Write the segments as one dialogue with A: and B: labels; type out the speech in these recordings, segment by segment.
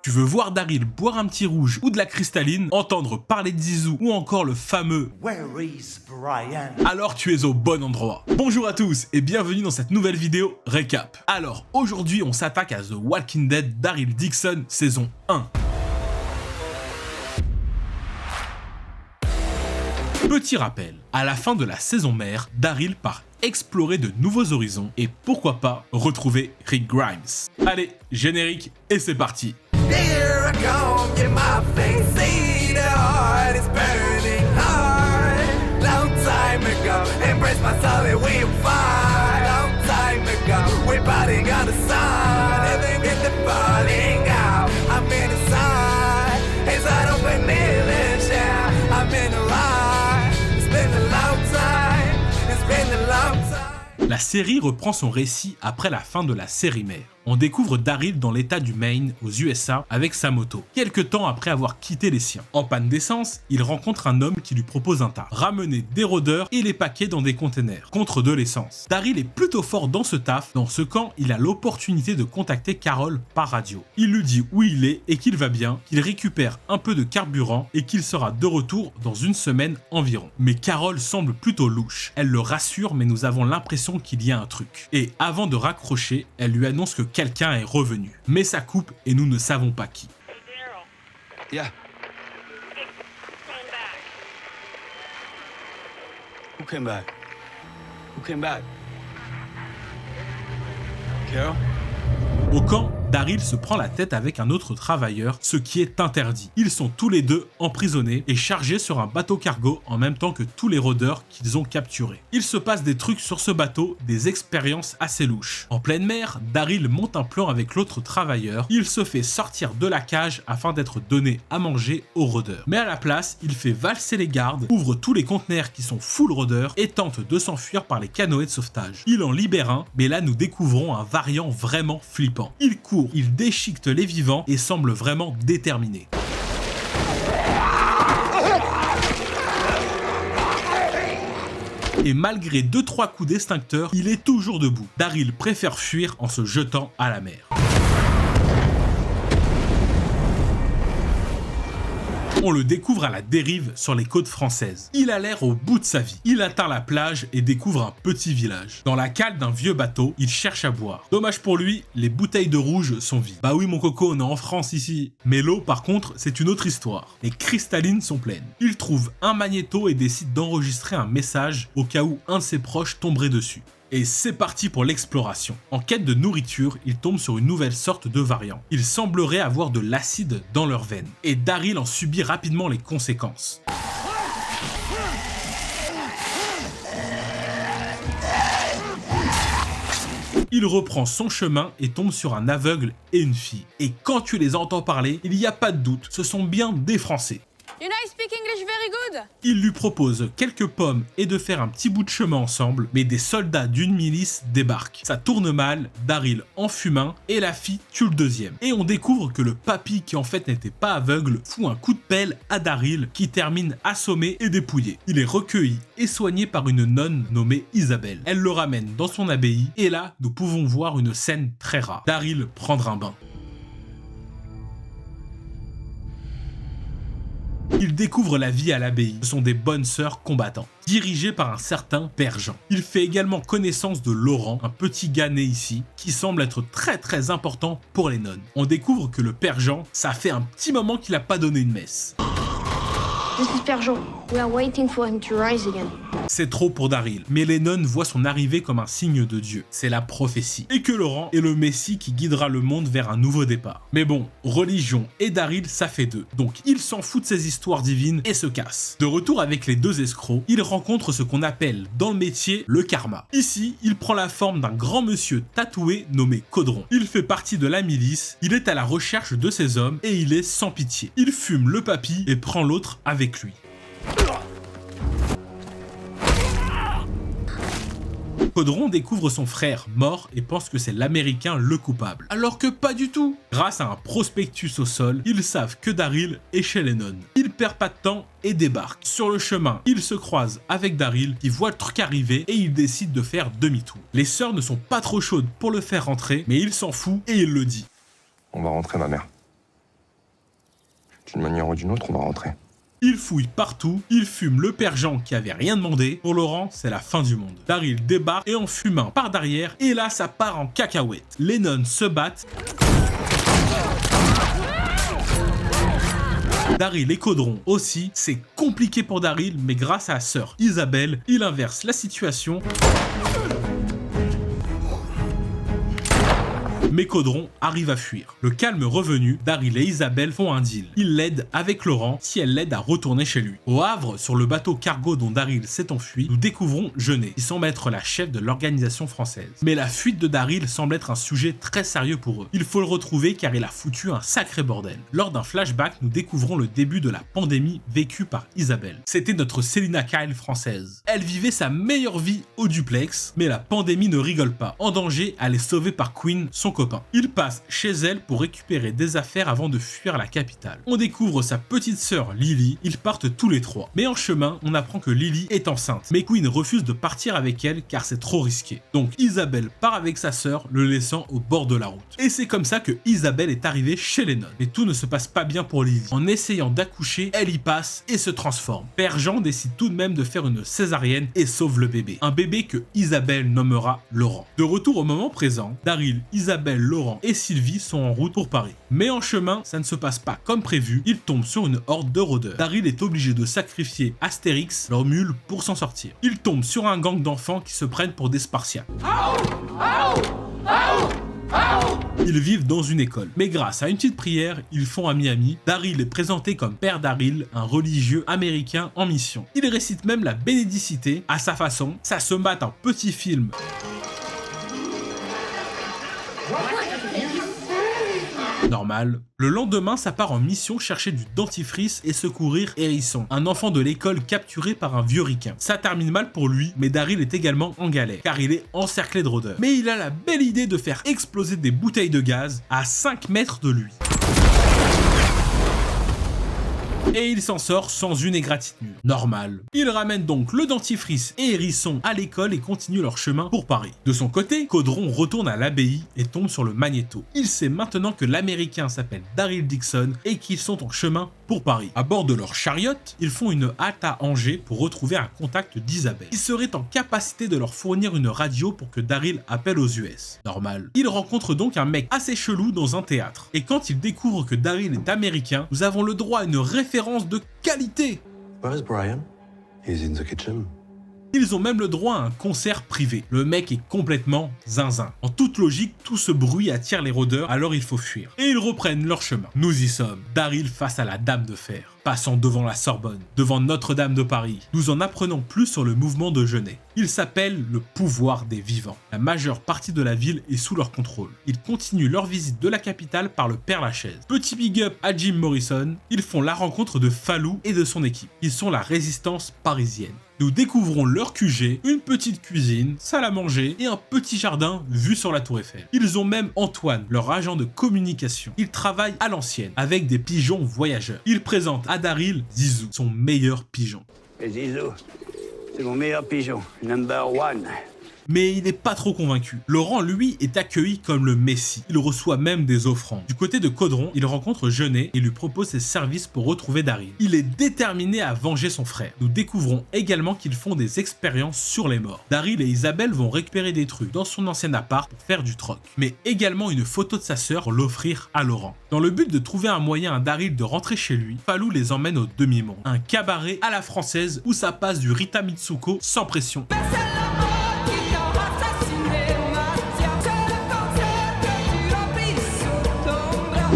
A: Tu veux voir Daryl boire un petit rouge ou de la cristalline, entendre parler de Zizou ou encore le fameux
B: Where is Brian?
A: alors tu es au bon endroit. Bonjour à tous et bienvenue dans cette nouvelle vidéo récap. Alors aujourd'hui on s'attaque à The Walking Dead Daryl Dixon saison 1. Petit rappel, à la fin de la saison mère, Daryl part explorer de nouveaux horizons et pourquoi pas retrouver Rick Grimes. Allez, générique et c'est parti.
C: Here I come, get my face, see the heart is burning hard. Long time ago, embrace my soul and we fight. Long time ago, we're partying on the sun, and then get the falling out. I'm in the sun, it's an open illusion. I'm in the line, it's been a long time, it's been a long time.
A: La série reprend son récit après la fin de la série mère. On découvre Daryl dans l'état du Maine, aux USA, avec sa moto, quelques temps après avoir quitté les siens. En panne d'essence, il rencontre un homme qui lui propose un taf, ramener des rôdeurs et les paquets dans des containers, contre de l'essence. Daryl est plutôt fort dans ce taf, dans ce camp, il a l'opportunité de contacter Carol par radio. Il lui dit où il est et qu'il va bien, qu'il récupère un peu de carburant et qu'il sera de retour dans une semaine environ. Mais Carol semble plutôt louche, elle le rassure mais nous avons l'impression qu'il y a un truc. Et avant de raccrocher, elle lui annonce que quelqu'un est revenu, mais ça coupe et nous ne savons pas qui.
D: Yeah.
E: Who came back?
D: Who came back?
E: Carol?
A: Au camp, Daryl se prend la tête avec un autre travailleur, ce qui est interdit. Ils sont tous les deux emprisonnés et chargés sur un bateau cargo en même temps que tous les rôdeurs qu'ils ont capturés. Il se passe des trucs sur ce bateau, des expériences assez louches. En pleine mer, Daryl monte un plan avec l'autre travailleur. Il se fait sortir de la cage afin d'être donné à manger aux rôdeurs. Mais à la place, il fait valser les gardes, ouvre tous les conteneurs qui sont full rôdeurs et tente de s'enfuir par les canoës de sauvetage. Il en libère un, mais là nous découvrons un variant vraiment flippant. Il court, il déchiquette les vivants et semble vraiment déterminé. Et malgré 2-3 coups d'extincteur, il est toujours debout. Daryl préfère fuir en se jetant à la mer. On le découvre à la dérive sur les côtes françaises. Il a l'air au bout de sa vie. Il atteint la plage et découvre un petit village. Dans la cale d'un vieux bateau, il cherche à boire. Dommage pour lui, les bouteilles de rouge sont vides. Bah oui mon coco, on est en France ici. Mais l'eau par contre, c'est une autre histoire. Les cristallines sont pleines. Il trouve un magnéto et décide d'enregistrer un message au cas où un de ses proches tomberait dessus. Et c'est parti pour l'exploration. En quête de nourriture, il tombe sur une nouvelle sorte de variant. Il semblerait avoir de l'acide dans leurs veines. Et Daryl en subit rapidement les conséquences. Il reprend son chemin et tombe sur un aveugle et une fille. Et quand tu les entends parler, il n'y a pas de doute, ce sont bien des Français.
F: You know I speak English very good.
A: Il lui propose quelques pommes et de faire un petit bout de chemin ensemble, mais des soldats d'une milice débarquent. Ça tourne mal, Daryl enfume un et la fille tue le deuxième. Et on découvre que le papy, qui en fait n'était pas aveugle, fout un coup de pelle à Daryl qui termine assommé et dépouillé. Il est recueilli et soigné par une nonne nommée Isabelle. Elle le ramène dans son abbaye et là, nous pouvons voir une scène très rare. Daryl prendre un bain. Il découvre la vie à l'abbaye, ce sont des bonnes sœurs combattantes, dirigées par un certain Père Jean. Il fait également connaissance de Laurent, un petit gars né ici, qui semble être très important pour les nonnes. On découvre que le Père Jean, ça fait un petit moment qu'il n'a pas donné une messe.
G: This is Père Jean. We are waiting for him to rise again.
A: C'est trop pour Daryl, mais les nonnes voient son arrivée comme un signe de Dieu. C'est la prophétie. Et que Laurent est le Messie qui guidera le monde vers un nouveau départ. Mais bon, religion et Daryl, ça fait deux. Donc il s'en fout de ces histoires divines et se casse. De retour avec les deux escrocs, il rencontre ce qu'on appelle dans le métier le karma. Ici, il prend la forme d'un grand monsieur tatoué nommé Caudron. Il fait partie de la milice, il est à la recherche de ces hommes et il est sans pitié. Il fume le papy et prend l'autre avec lui. Caudron découvre son frère mort et pense que c'est l'Américain le coupable. Alors que pas du tout. Grâce à un prospectus au sol, ils savent que Daryl est chez les nonnes. Il perd pas de temps et débarque. Sur le chemin, il se croise avec Daryl qui voit le truc arriver et il décide de faire demi-tour. Les sœurs ne sont pas trop chaudes pour le faire rentrer, mais il s'en fout et il le dit.
H: On va rentrer, ma mère. D'une manière ou d'une autre, on va rentrer.
A: Il fouille partout, il fume le père Jean qui avait rien demandé. Pour Laurent, c'est la fin du monde. Daryl débarque et en fume un par derrière, et là ça part en cacahuète. Les nonnes se battent. Daryl et Caudron aussi, c'est compliqué pour Daryl, mais grâce à sa sœur Isabelle, il inverse la situation. Mais Caudron arrive à fuir. Le calme revenu, Daryl et Isabelle font un deal. Ils l'aident avec Laurent si elle l'aide à retourner chez lui. Au Havre, sur le bateau cargo dont Daryl s'est enfui, nous découvrons Jeunet, qui semble être la chef de l'organisation française. Mais la fuite de Daryl semble être un sujet très sérieux pour eux. Il faut le retrouver car il a foutu un sacré bordel. Lors d'un flashback, nous découvrons le début de la pandémie vécue par Isabelle. C'était notre Selina Kyle française. Elle vivait sa meilleure vie au duplex, mais la pandémie ne rigole pas. En danger, elle est sauvée par Quinn, son copain. Il passe chez elle pour récupérer des affaires avant de fuir la capitale. On découvre sa petite sœur Lily, ils partent tous les trois. Mais en chemin, on apprend que Lily est enceinte. Mais Quinn refuse de partir avec elle car c'est trop risqué. Donc Isabelle part avec sa sœur, le laissant au bord de la route. Et c'est comme ça que Isabelle est arrivée chez les nonnes. Mais tout ne se passe pas bien pour Lily. En essayant d'accoucher, elle y passe et se transforme. Père Jean décide tout de même de faire une césarienne et sauve le bébé. Un bébé que Isabelle nommera Laurent. De retour au moment présent, Daryl, Isabelle, Laurent et Sylvie sont en route pour Paris. Mais en chemin, ça ne se passe pas comme prévu, ils tombent sur une horde de rôdeurs. Daryl est obligé de sacrifier Astérix, leur mule, pour s'en sortir. Ils tombent sur un gang d'enfants qui se prennent pour des Spartiates. Ils vivent dans une école. Mais grâce à une petite prière, ils font ami-ami. Daryl est présenté comme Père Daryl, un religieux américain en mission. Il récite même la bénédicité à sa façon. Ça se mate un petit film. Normal. Le lendemain, ça part en mission chercher du dentifrice et secourir Hérisson, un enfant de l'école capturé par un vieux ricain. Ça termine mal pour lui, mais Daryl est également en galère, car il est encerclé de rôdeurs. Mais il a la belle idée de faire exploser des bouteilles de gaz à 5 mètres de lui. Et il s'en sort sans une égratignure. Normal. Il ramène donc le dentifrice et Hérisson à l'école et continue leur chemin pour Paris. De son côté, Caudron retourne à l'abbaye et tombe sur le magnéto. Il sait maintenant que l'américain s'appelle Daryl Dixon et qu'ils sont en chemin pour Paris. À bord de leur chariote, ils font une halte à Angers pour retrouver un contact d'Isabelle, qui serait en capacité de leur fournir une radio pour que Daryl appelle aux US. Normal. Ils rencontrent donc un mec assez chelou dans un théâtre. Et quand ils découvrent que Daryl est américain, nous avons le droit à une référence de qualité.
H: Where is Brian? He's in the kitchen.
A: Ils ont même le droit à un concert privé. Le mec est complètement zinzin. En toute logique, tout ce bruit attire les rôdeurs, alors il faut fuir. Et ils reprennent leur chemin. Nous y sommes. Daryl face à la Dame de Fer. Passant devant la Sorbonne, devant Notre-Dame de Paris. Nous en apprenons plus sur le mouvement de Jeunet. Il s'appelle le pouvoir des vivants. La majeure partie de la ville est sous leur contrôle. Ils continuent leur visite de la capitale par le Père-Lachaise. Petit big up à Jim Morrison. Ils font la rencontre de Fallou et de son équipe. Ils sont la résistance parisienne. Nous découvrons leur QG, une petite cuisine, salle à manger et un petit jardin vu sur la Tour Eiffel. Ils ont même Antoine, leur agent de communication. Il travaille à l'ancienne, avec des pigeons voyageurs. Il présente à Daryl Zizou, son meilleur pigeon.
D: Et Zizou, c'est mon meilleur pigeon, number one.
A: Mais il n'est pas trop convaincu. Laurent, lui, est accueilli comme le messie. Il reçoit même des offrandes. Du côté de Caudron, il rencontre Jeunet et lui propose ses services pour retrouver Daryl. Il est déterminé à venger son frère. Nous découvrons également qu'ils font des expériences sur les morts. Daryl et Isabelle vont récupérer des trucs dans son ancien appart pour faire du troc. Mais également une photo de sa sœur pour l'offrir à Laurent. Dans le but de trouver un moyen à Daryl de rentrer chez lui, Fallou les emmène au demi-monde. Un cabaret à la française où ça passe du Rita Mitsuko sans pression.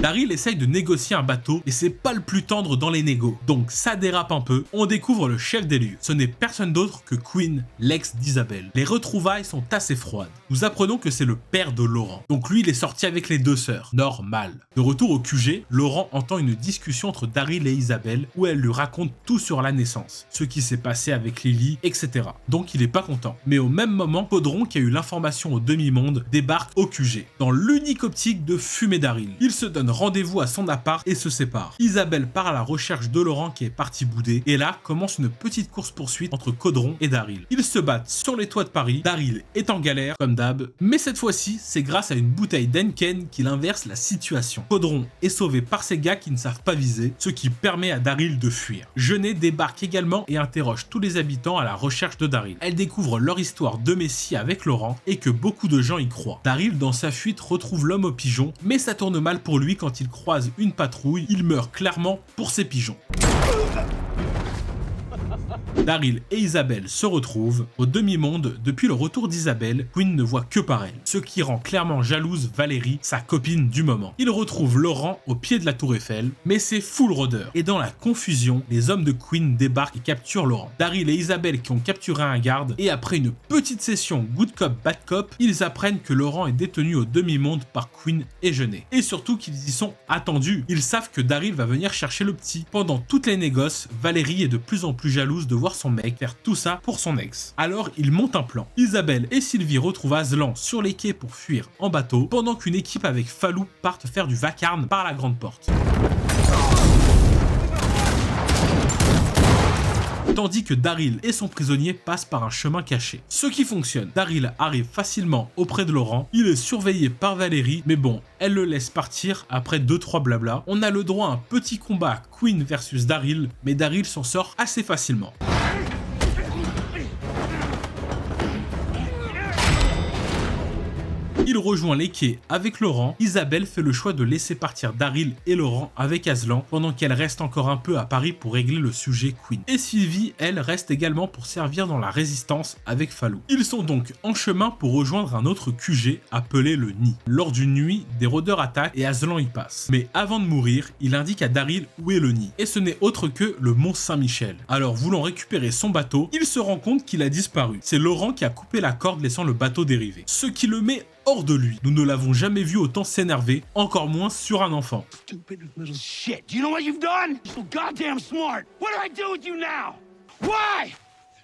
A: Daryl essaye de négocier un bateau et c'est pas le plus tendre dans les négos. Donc ça dérape un peu, on découvre le chef des lieux. Ce n'est personne d'autre que Quinn, l'ex d'Isabelle. Les retrouvailles sont assez froides. Nous apprenons que c'est le père de Laurent. Donc lui il est sorti avec les deux sœurs. Normal. De retour au QG, Laurent entend une discussion entre Daryl et Isabelle où elle lui raconte tout sur la naissance, ce qui s'est passé avec Lily, etc. Donc il est pas content. Mais au même moment, Caudron, qui a eu l'information au demi-monde, débarque au QG, dans l'unique optique de fumer Daryl. Il se donne rendez-vous à son appart et se séparent. Isabelle part à la recherche de Laurent qui est parti bouder et là commence une petite course-poursuite entre Caudron et Daryl. Ils se battent sur les toits de Paris, Daryl est en galère comme d'hab, mais cette fois-ci c'est grâce à une bouteille d'Henken qu'il inverse la situation. Caudron est sauvé par ces gars qui ne savent pas viser, ce qui permet à Daryl de fuir. Jeunet débarque également et interroge tous les habitants à la recherche de Daryl. Elle découvre leur histoire de messie avec Laurent et que beaucoup de gens y croient. Daryl dans sa fuite retrouve l'homme au pigeon, mais ça tourne mal pour lui quand il croise une patrouille, il meurt clairement pour ses pigeons. Daryl et Isabelle se retrouvent au demi-monde. Depuis le retour d'Isabelle, Quinn ne voit que par elle, ce qui rend clairement jalouse Valérie, sa copine du moment. Il retrouve Laurent au pied de la tour Eiffel, mais c'est full rôdeur. Et dans la confusion, les hommes de Quinn débarquent et capturent Laurent. Daryl et Isabelle qui ont capturé un garde, et après une petite session good cop bad cop, ils apprennent que Laurent est détenu au demi-monde par Quinn et Jeunet. Et surtout qu'ils y sont attendus. Ils savent que Daryl va venir chercher le petit. Pendant toutes les négoces, Valérie est de plus en plus jalouse de voir son mec faire tout ça pour son ex. Alors il monte un plan. Isabelle et Sylvie retrouvent Aslan sur les quais pour fuir en bateau, pendant qu'une équipe avec Falou partent faire du vacarme par la grande porte. Tandis que Daryl et son prisonnier passent par un chemin caché. Ce qui fonctionne, Daryl arrive facilement auprès de Laurent, il est surveillé par Valérie, mais bon, elle le laisse partir après 2-3 blabla. On a le droit à un petit combat Quinn versus Daryl, mais Daryl s'en sort assez facilement. Il rejoint les quais avec Laurent. Isabelle fait le choix de laisser partir Daryl et Laurent avec Aslan pendant qu'elle reste encore un peu à Paris pour régler le sujet Quinn. Et Sylvie, elle, reste également pour servir dans la résistance avec Falou. Ils sont donc en chemin pour rejoindre un autre QG appelé le Nid. Lors d'une nuit, des rôdeurs attaquent et Aslan y passe. Mais avant de mourir, il indique à Daryl où est le Nid. Et ce n'est autre que le Mont Saint-Michel. Alors voulant récupérer son bateau, il se rend compte qu'il a disparu. C'est Laurent qui a coupé la corde laissant le bateau dériver. Ce qui le met hors de lui. Nous ne l'avons jamais vu autant s'énerver, encore moins sur un enfant.
E: Stupid little shit. Do you know what you've done? You're so goddamn smart. What do I do with you now? Why?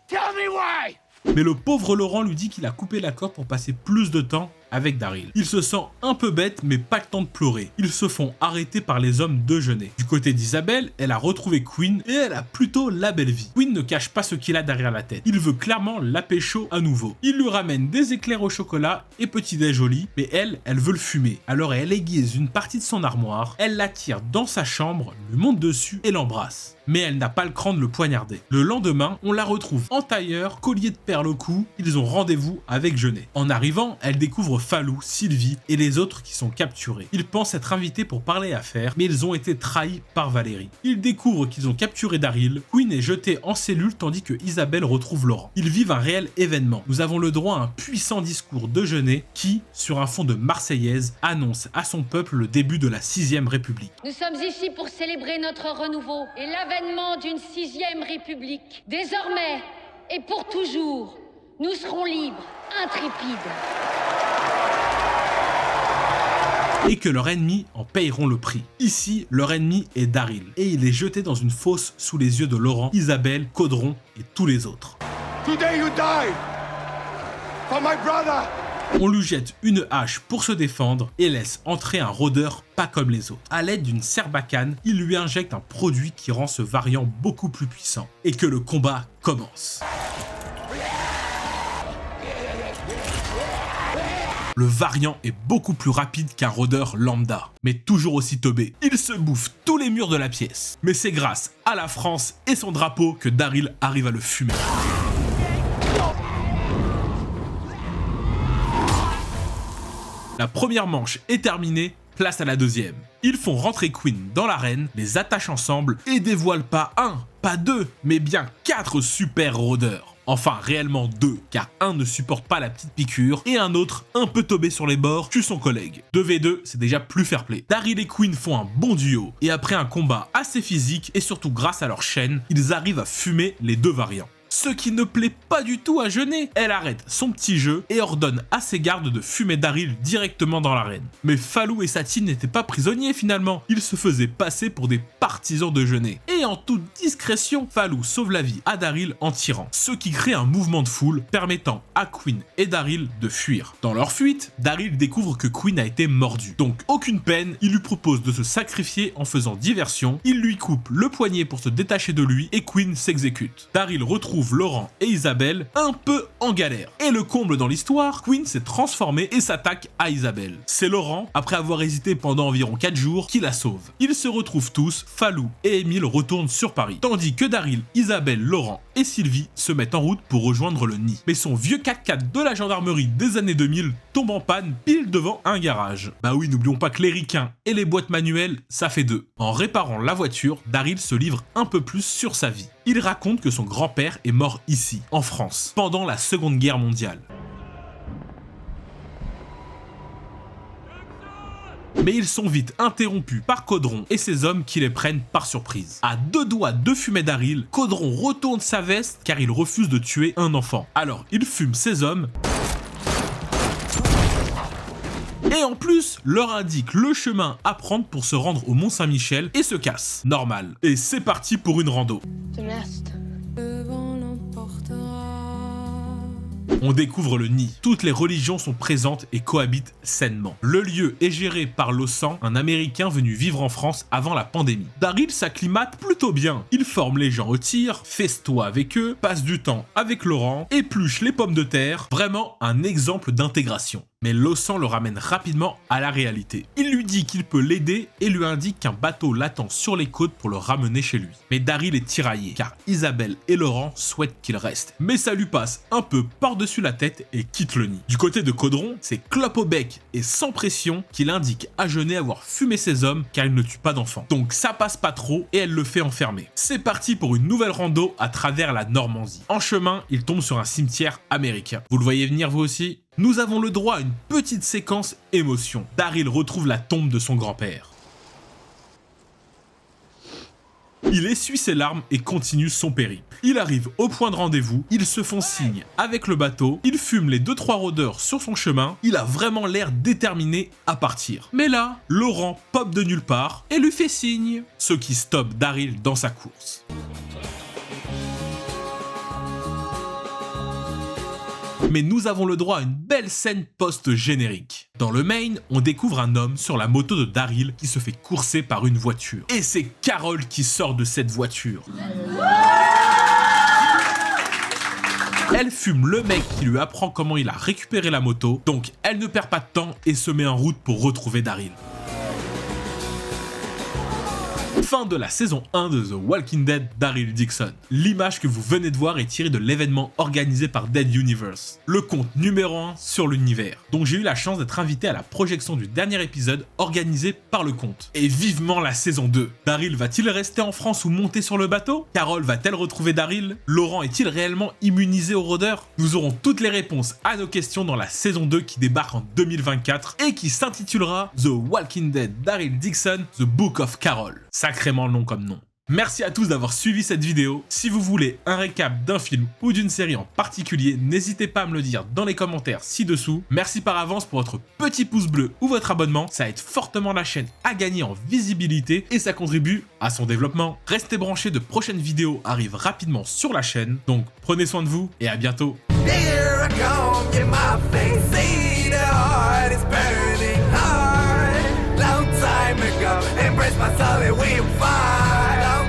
E: Tell me why!
A: Mais le pauvre Laurent lui dit qu'il a coupé la corde pour passer plus de temps avec Daryl. Il se sent un peu bête, mais pas le temps de pleurer. Ils se font arrêter par les hommes de Jeunet. Du côté d'Isabelle, elle a retrouvé Quinn et elle a plutôt la belle vie. Quinn ne cache pas ce qu'il a derrière la tête. Il veut clairement la pécho à nouveau. Il lui ramène des éclairs au chocolat et petit déj au lit, mais elle veut le fumer. Alors elle aiguise une partie de son armoire, elle l'attire dans sa chambre, lui monte dessus et l'embrasse. Mais elle n'a pas le cran de le poignarder. Le lendemain, on la retrouve en tailleur, collier de perles au cou, ils ont rendez-vous avec Jeunet. En arrivant, elle découvre Falou, Sylvie et les autres qui sont capturés. Ils pensent être invités pour parler affaires, mais ils ont été trahis par Valérie. Ils découvrent qu'ils ont capturé Daryl, Quinn est jeté en cellule tandis que Isabelle retrouve Laurent. Ils vivent un réel événement. Nous avons le droit à un puissant discours de Jeunet qui, sur un fond de Marseillaise, annonce à son peuple le début de la 6ème République.
I: Nous sommes ici pour célébrer notre renouveau et l'avènement d'une 6ème République. Désormais et pour toujours, nous serons libres, intrépides.
A: Et que leurs ennemis en payeront le prix. Ici, leur ennemi est Daryl, et il est jeté dans une fosse sous les yeux de Laurent, Isabelle, Caudron et tous les autres.
E: Today you die for my brother.
A: On lui jette une hache pour se défendre et laisse entrer un rôdeur pas comme les autres. À l'aide d'une serbacane, il lui injecte un produit qui rend ce variant beaucoup plus puissant. Et que le combat commence. Le variant est beaucoup plus rapide qu'un rôdeur lambda, mais toujours aussi teubé. Il se bouffe tous les murs de la pièce. Mais c'est grâce à la France et son drapeau que Daryl arrive à le fumer. La première manche est terminée, place à la deuxième. Ils font rentrer Quinn dans l'arène, les attachent ensemble et dévoilent pas un, pas deux, mais bien 4 super rôdeurs. Enfin, réellement 2, car un ne supporte pas la petite piqûre et un autre, un peu tombé sur les bords, tue son collègue. 2v2, c'est déjà plus fair-play. Daryl et Quinn font un bon duo et après un combat assez physique et surtout grâce à leur chaîne, ils arrivent à fumer les deux variants. ce qui ne plaît pas du tout à Jeunet. Elle arrête son petit jeu et ordonne à ses gardes de fumer Daryl directement dans l'arène. Mais Fallou et Satine n'étaient pas prisonniers finalement, ils se faisaient passer pour des partisans de Jeunet. Et en toute discrétion, Fallou sauve la vie à Daryl en tirant, ce qui crée un mouvement de foule permettant à Quinn et Daryl de fuir. Dans leur fuite, Daryl découvre que Quinn a été mordu, donc aucune peine, il lui propose de se sacrifier en faisant diversion, il lui coupe le poignet pour se détacher de lui et Quinn s'exécute. Daryl retrouve Laurent et Isabelle un peu en galère. Et le comble dans l'histoire, Quinn s'est transformé et s'attaque à Isabelle. C'est Laurent, après avoir hésité pendant environ 4 jours, qui la sauve. Ils se retrouvent tous, Fallou et Émile retournent sur Paris, tandis que Daryl, Isabelle, Laurent et Sylvie se mettent en route pour rejoindre le nid. Mais son vieux 4x4 de la gendarmerie des années 2000 tombe en panne pile devant un garage. Bah oui, n'oublions pas que les ricains et les boîtes manuelles, ça fait deux. En réparant la voiture, Daryl se livre un peu plus sur sa vie. Il raconte que son grand-père est mort ici, en France, pendant la Seconde Guerre mondiale. Mais ils sont vite interrompus par Caudron et ses hommes qui les prennent par surprise. À 2 doigts de fumer Daryl, Caudron retourne sa veste car il refuse de tuer un enfant. Alors il fume ses hommes et en plus leur indique le chemin à prendre pour se rendre au Mont-Saint-Michel et se casse. Normal. Et c'est parti pour une rando. On découvre le nid. Toutes les religions sont présentes et cohabitent sainement. Le lieu est géré par Lausan, un Américain venu vivre en France avant la pandémie. Daryl s'acclimate plutôt bien. Il forme les gens au tir, festoie avec eux, passe du temps avec Laurent, épluche les pommes de terre. Vraiment un exemple d'intégration. Mais Lausan le ramène rapidement à la réalité. Il lui dit qu'il peut l'aider et lui indique qu'un bateau l'attend sur les côtes pour le ramener chez lui. Mais Daryl est tiraillé car Isabelle et Laurent souhaitent qu'il reste. Mais ça lui passe un peu par-dessus la tête et quitte le nid. Du côté de Caudron, c'est clope au bec et sans pression qu'il indique à Jeunet avoir fumé ses hommes car il ne tue pas d'enfants. Donc ça passe pas trop et elle le fait enfermer. C'est parti pour une nouvelle rando à travers la Normandie. En chemin, il tombe sur un cimetière américain. Vous le voyez venir vous aussi ? Nous avons le droit à une petite séquence émotion. Daryl retrouve la tombe de son grand-père. Il essuie ses larmes et continue son périple. Il arrive au point de rendez-vous, ils se font signe avec le bateau, il fume les 2-3 rôdeurs sur son chemin, il a vraiment l'air déterminé à partir. Mais là, Laurent pop de nulle part et lui fait signe, ce qui stoppe Daryl dans sa course. Mais nous avons le droit à une belle scène post-générique. Dans le Maine, on découvre un homme sur la moto de Daryl qui se fait courser par une voiture. Et c'est Carol qui sort de cette voiture. Elle fume le mec qui lui apprend comment il a récupéré la moto, donc elle ne perd pas de temps et se met en route pour retrouver Daryl. Fin de la saison 1 de The Walking Dead, Daryl Dixon. L'image que vous venez de voir est tirée de l'événement organisé par Dead Universe, le compte numéro 1 sur l'univers, dont j'ai eu la chance d'être invité à la projection du dernier épisode organisé par le compte. Et vivement la saison 2. Daryl va-t-il rester en France ou monter sur le bateau? Carol va-t-elle retrouver Daryl? Laurent est-il réellement immunisé aux rôdeurs? Nous aurons toutes les réponses à nos questions dans la saison 2 qui débarque en 2024 et qui s'intitulera The Walking Dead Daryl Dixon, The Book of Carol. Sacrément long comme nom. Merci à tous d'avoir suivi cette vidéo. Si vous voulez un récap d'un film ou d'une série en particulier, n'hésitez pas à me le dire dans les commentaires ci-dessous. Merci par avance pour votre petit pouce bleu ou votre abonnement. Ça aide fortement la chaîne à gagner en visibilité et ça contribue à son développement. Restez branchés, de prochaines vidéos arrivent rapidement sur la chaîne. Donc prenez soin de vous et à bientôt.
C: Here I come, get my